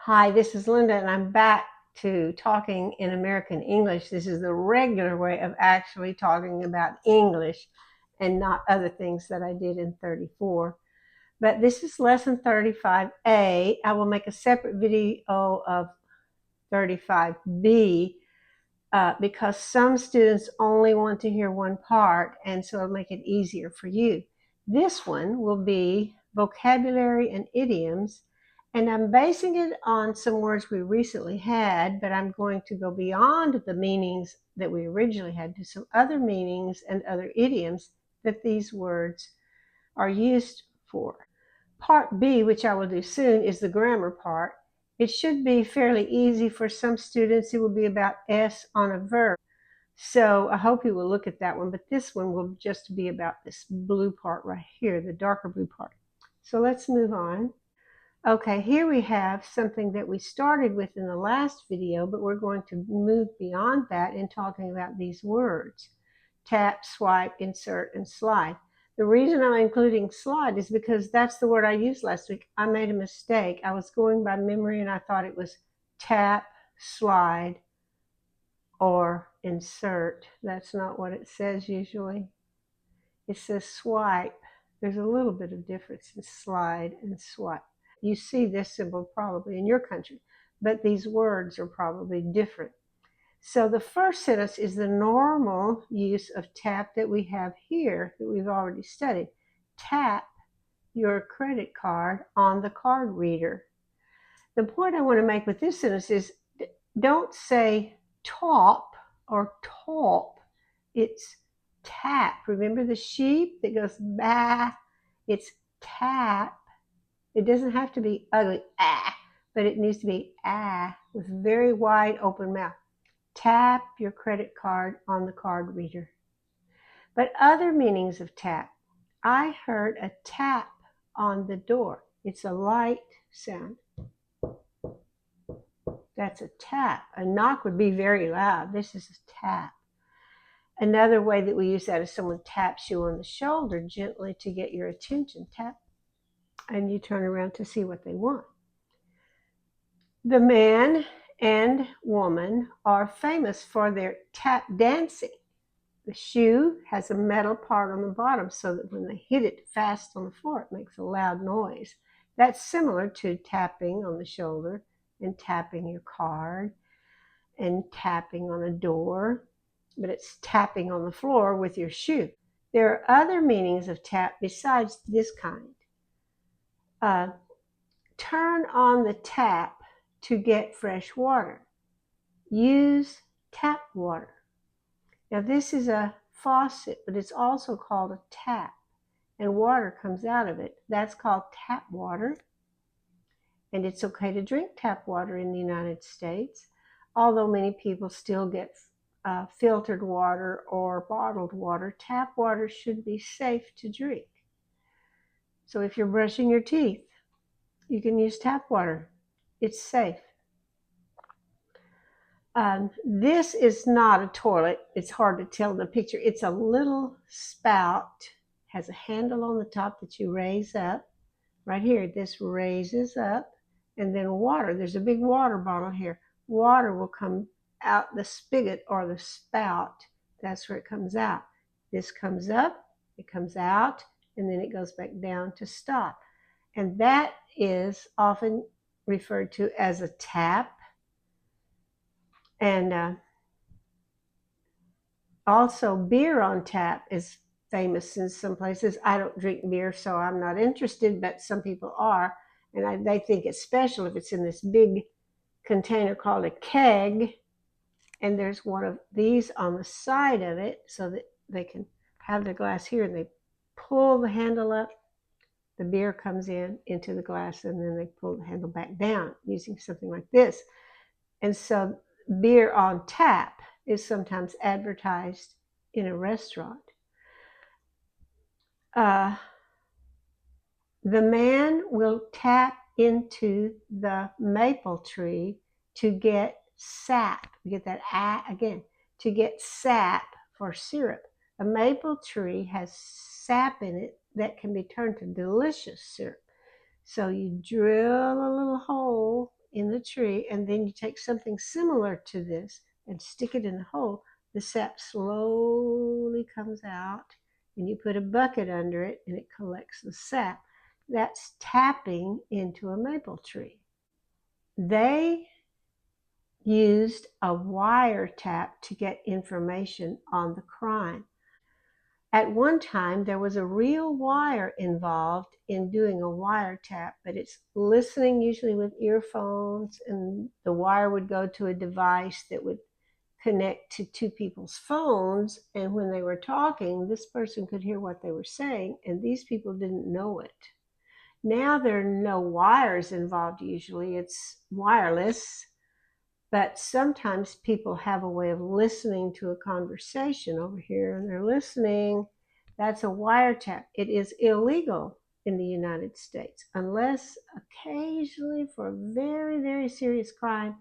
Hi, this is Linda, and I'm back to talking in American English. This is the regular way of actually talking about English and not other things that I did in 34. But this is lesson 35A. I will make a separate video of 35B because some students only want to hear one part, and so it'll make it easier for you. This one will be vocabulary and idioms. And I'm basing it on some words we recently had, but I'm going to go beyond the meanings that we originally had to some other meanings and other idioms that these words are used for. Part B, which I will do soon, is the grammar part. It should be fairly easy for some students. It will be about S on a verb. So I hope you will look at that one, but this one will just be about this blue part right here, the darker blue part. So let's move on. Okay, here we have something that we started with in the last video, but we're going to move beyond that in talking about these words. Tap, swipe, insert, and slide. The reason I'm including slide is because that's the word I used last week. I made a mistake. I was going by memory and I thought it was tap, slide, or insert. That's not what it says usually. It says swipe. There's a little bit of difference in slide and swipe. You see this symbol probably in your country, but these words are probably different. So the first sentence is the normal use of tap that we have here that we've already studied. Tap your credit card on the card reader. The point I want to make with this sentence is don't say top or top. It's tap. Remember the sheep that goes bah? It's tap. It doesn't have to be ugly, but it needs to be with very wide open mouth. Tap your credit card on the card reader. But other meanings of tap. I heard a tap on the door. It's a light sound. That's a tap. A knock would be very loud. This is a tap. Another way that we use that is someone taps you on the shoulder gently to get your attention. Tap. And you turn around to see what they want. The man and woman are famous for their tap dancing. The shoe has a metal part on the bottom so that when they hit it fast on the floor, it makes a loud noise. That's similar to tapping on the shoulder and tapping your card and tapping on a door, but it's tapping on the floor with your shoe. There are other meanings of tap besides this kind. Turn on the tap to get fresh water. Use tap water. Now this is a faucet, but it's also called a tap, and water comes out of it. That's called tap water, and it's okay to drink tap water in the United States, although many people still get filtered water or bottled water. Tap water should be safe to drink. So if you're brushing your teeth, you can use tap water. It's safe. This is not a toilet. It's hard to tell in the picture. It's a little spout, has a handle on the top that you raise up. Right here, this raises up, and then water. There's a big water bottle here. Water will come out the spigot or the spout. That's where it comes out. This comes up, it comes out, and then it goes back down to stop. And that is often referred to as a tap. And also beer on tap is famous in some places. I don't drink beer, so I'm not interested, but some people are. And they think it's special if it's in this big container called a keg. And there's one of these on the side of it so that they can have the glass here, and they pull the handle up. The beer comes into the glass, and then they pull the handle back down using something like this. And so beer on tap is sometimes advertised in a restaurant. The man will tap into the maple tree to get sap. You get that again. To get sap for syrup. A maple tree has sap in it that can be turned to delicious syrup. So you drill a little hole in the the tree, and then you take something similar to this and stick it in the hole, the sap slowly comes out, and you put a bucket under it, and it collects the sap. That's tapping into a maple tree. They used a wiretap to get information on the crime. At one time, there was a real wire involved in doing a wiretap, but it's listening usually with earphones, and the wire would go to a device that would connect to two people's phones, and when they were talking, this person could hear what they were saying, and these people didn't know it. Now there are no wires involved usually, it's wireless, but sometimes people have a way of listening to a conversation over here, and they're listening. That's a wiretap. It is illegal in the United States, unless occasionally for a very, very serious crime,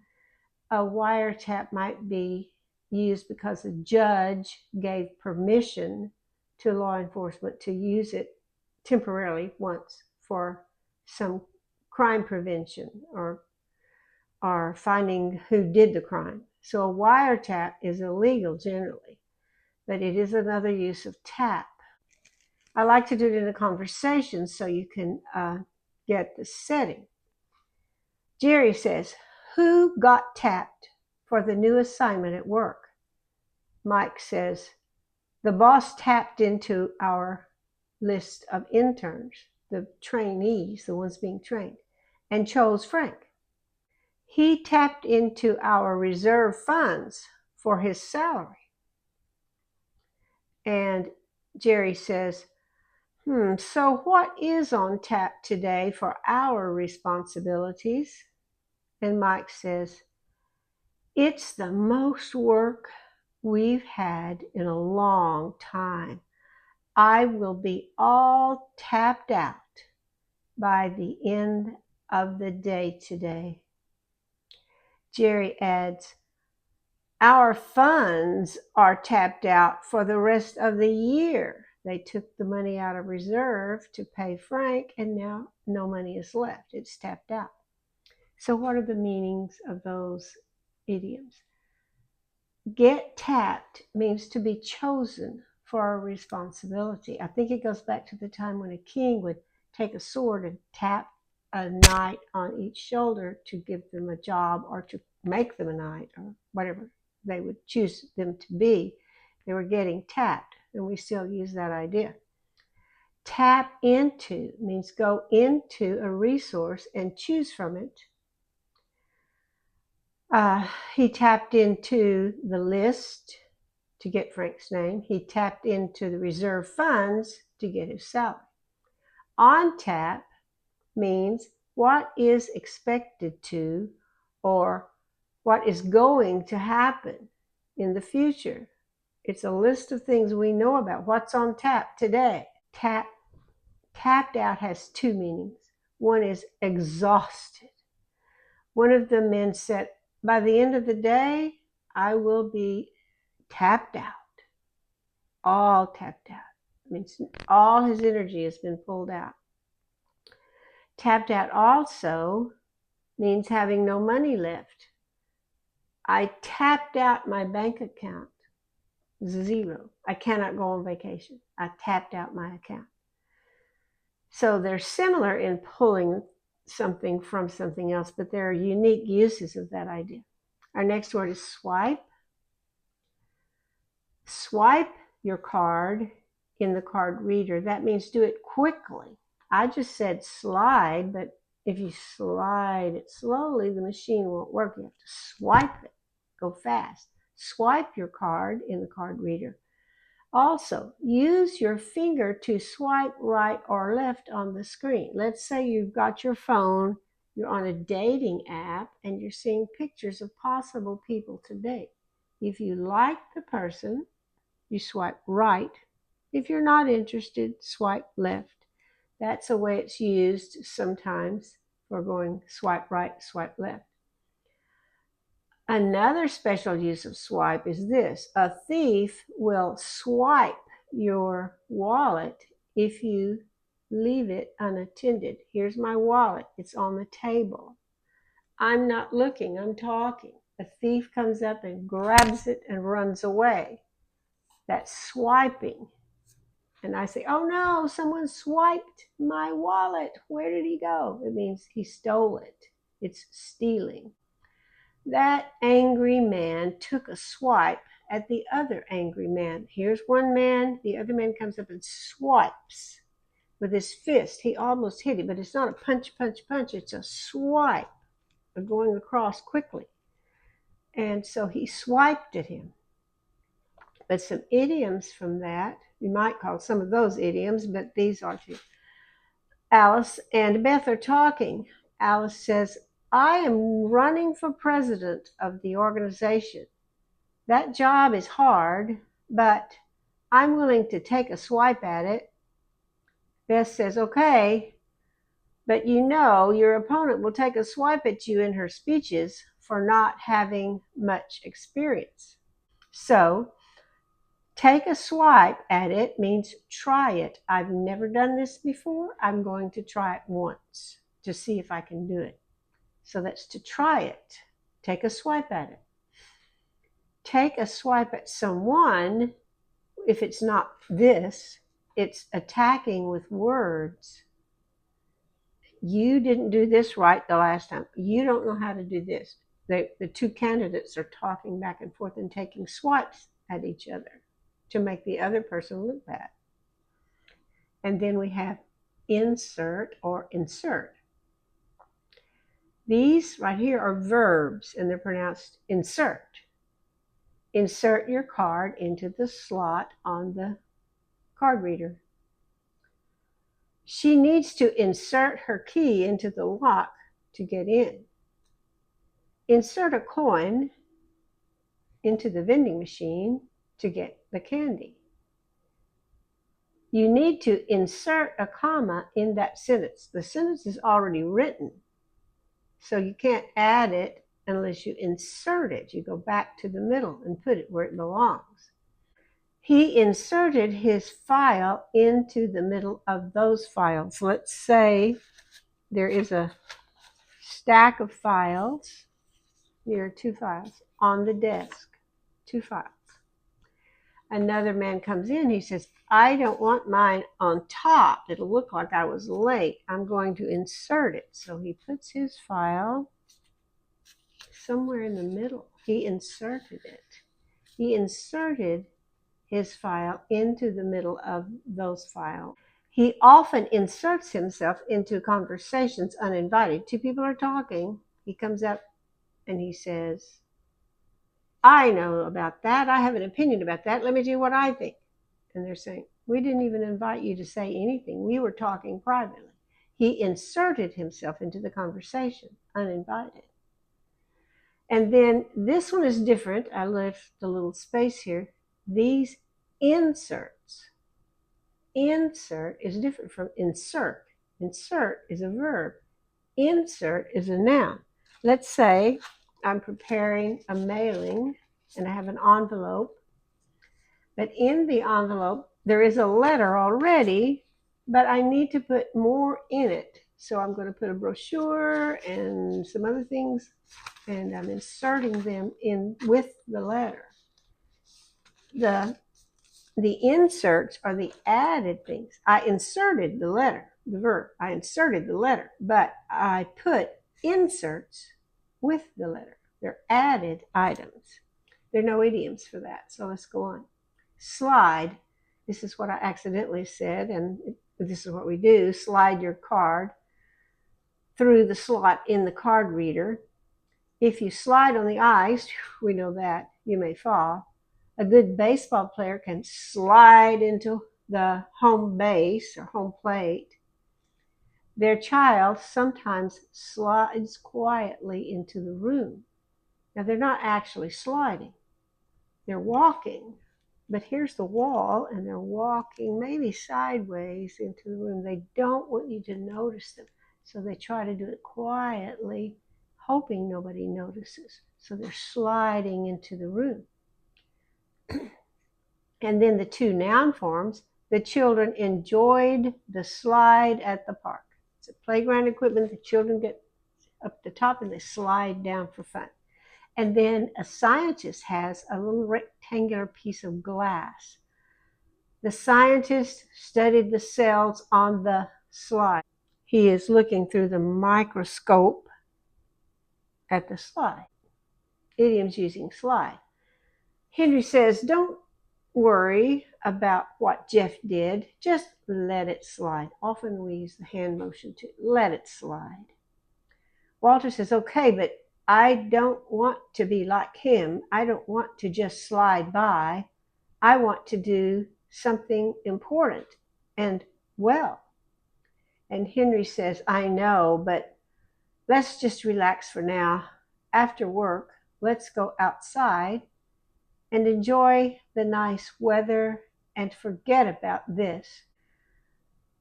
a wiretap might be used because a judge gave permission to law enforcement to use it temporarily once for some crime prevention or finding who did the crime. So a wiretap is illegal generally, but it is another use of tap. I like to do it in a conversation so you can get the setting. Jerry says, "Who got tapped for the new assignment at work?" Mike says, "The boss tapped into our list of interns, the trainees, the ones being trained, and chose Frank. He tapped into our reserve funds for his salary." And Jerry says, "So what is on tap today for our responsibilities?" And Mike says, "It's the most work we've had in a long time. I will be all tapped out by the end of the day today." Jerry adds, "Our funds are tapped out for the rest of the year. They took the money out of reserve to pay Frank, and now no money is left. It's tapped out." So what are the meanings of those idioms? Get tapped means to be chosen for a responsibility. I think it goes back to the time when a king would take a sword and tap a knight on each shoulder to give them a job or to make them a knight or whatever they would choose them to be. They were getting tapped, and we still use that idea. Tap into means go into a resource and choose from it. He tapped into the list to get Frank's name. He tapped into the reserve funds to get his salary. On tap means what is expected to or what is going to happen in the future. It's a list of things we know about. What's on tap today? Tapped out has two meanings. One is exhausted. One of the men said, "By the end of the day, I will be tapped out." All tapped out. It means all his energy has been pulled out. Tapped out also means having no money left. I tapped out my bank account. Zero. I cannot go on vacation. I tapped out my account. So they're similar in pulling something from something else, but there are unique uses of that idea. Our next word is swipe. Swipe your card in the card reader. That means do it quickly. I just said slide, but if you slide it slowly, the machine won't work. You have to swipe it. Go fast. Swipe your card in the card reader. Also, use your finger to swipe right or left on the screen. Let's say you've got your phone, you're on a dating app, and you're seeing pictures of possible people to date. If you like the person, you swipe right. If you're not interested, swipe left. That's the way it's used sometimes for going swipe right, swipe left. Another special use of swipe is this. A thief will swipe your wallet if you leave it unattended. Here's my wallet. It's on the table. I'm not looking, I'm talking. A thief comes up and grabs it and runs away. That's swiping. And I say, oh no, someone swiped my wallet. Where did he go? It means he stole it. It's stealing. That angry man took a swipe at the other angry man. Here's one man, the other man comes up and swipes with his fist. He almost hit him, but it's not a punch, punch, punch. It's a swipe of going across quickly. And so he swiped at him. But some idioms from that, you might call some of those idioms, but these are two. Alice and Beth are talking. Alice says, I am running for president of the organization. That job is hard, but I'm willing to take a swipe at it. Beth says, okay, but you know your opponent will take a swipe at you in her speeches for not having much experience. So, take a swipe at it means try it. I've never done this before. I'm going to try it once to see if I can do it. So that's to try it. Take a swipe at it. Take a swipe at someone, if it's not this, it's attacking with words. You didn't do this right the last time. You don't know how to do this. The two candidates are talking back and forth and taking swipes at each other to make the other person look bad. And then we have insert or insert. These right here are verbs, and they're pronounced insert. Insert your card into the slot on the card reader. She needs to insert her key into the lock to get in. Insert a coin into the vending machine to get the candy. You need to insert a comma in that sentence. The sentence is already written, so you can't add it unless you insert it. You go back to the middle and put it where it belongs. He inserted his file into the middle of those files. Let's say there is a stack of files. Here are two files on the desk, two files. Another man comes in, he says, I don't want mine on top. It'll look like I was late. I'm going to insert it. So he puts his file somewhere in the middle. He inserted it. He inserted his file into the middle of those files. He often inserts himself into conversations uninvited. Two people are talking. He comes up and he says, I know about that. I have an opinion about that. Let me tell you what I think. And they're saying, we didn't even invite you to say anything. We were talking privately. He inserted himself into the conversation, uninvited. And then this one is different. I left a little space here. These inserts. Insert is different from insert. Insert is a verb. Insert is a noun. Let's say I'm preparing a mailing and I have an envelope, but in the envelope there is a letter already, but I need to put more in it. So I'm going to put a brochure and some other things, and I'm inserting them in with the letter. The inserts are the added things. I inserted the letter, the verb. I inserted the letter, but I put inserts with the letter. They're added items. There are no idioms for that, so let's go on. Slide. This is what I accidentally said, and this is what we do. Slide your card through the slot in the card reader. If you slide on the ice, we know that, you may fall. A good baseball player can slide into the home base or home plate. Their child sometimes slides quietly into the room. Now, they're not actually sliding. They're walking, but here's the wall, and they're walking maybe sideways into the room. They don't want you to notice them, so they try to do it quietly, hoping nobody notices. So they're sliding into the room. And then the two noun forms, the children enjoyed the slide at the park. It's a playground equipment. The children get up the top and they slide down for fun. And then a scientist has a little rectangular piece of glass. The scientist studied the cells on the slide. He is looking through the microscope at the slide. Idioms using slide. Henry says, don't worry about what Jeff did. Just let it slide. Often we use the hand motion to let it slide. Walter says, okay, but I don't want to be like him. I don't want to just slide by. I want to do something important and well. And Henry says, I know, but let's just relax for now. After work, let's go outside and enjoy the nice weather and forget about this.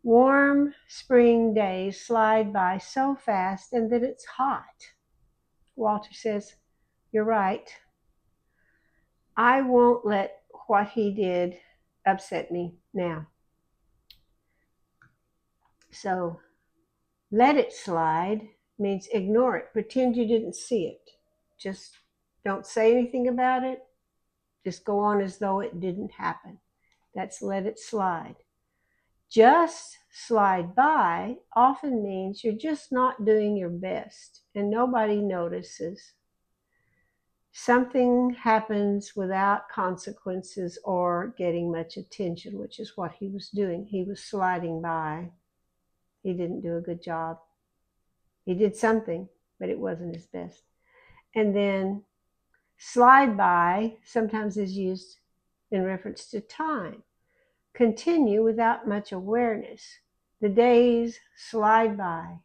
Warm spring days slide by so fast and that it's hot. Walter says, you're right. I won't let what he did upset me now. So let it slide means ignore it. Pretend you didn't see it. Just don't say anything about it. Just go on as though it didn't happen. That's let it slide. Just slide by often means you're just not doing your best and nobody notices. Something happens without consequences or getting much attention, which is what he was doing. He was sliding by. He didn't do a good job. He did something, but it wasn't his best. And then slide by sometimes is used in reference to time. Continue without much awareness. The days slide by.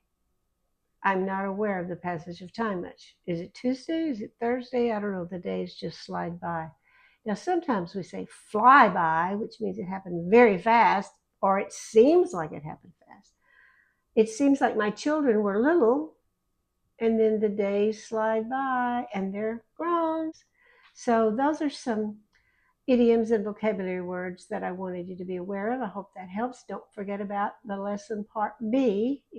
I'm not aware of the passage of time much. Is it Tuesday? Is it Thursday? I don't know. The days just slide by. Now, sometimes we say fly by, which means it happened very fast, or it seems like it happened fast. It seems like my children were little, and then the days slide by, and they're grown. So those are some idioms and vocabulary words that I wanted you to be aware of. I hope that helps. Don't forget about the lesson part B.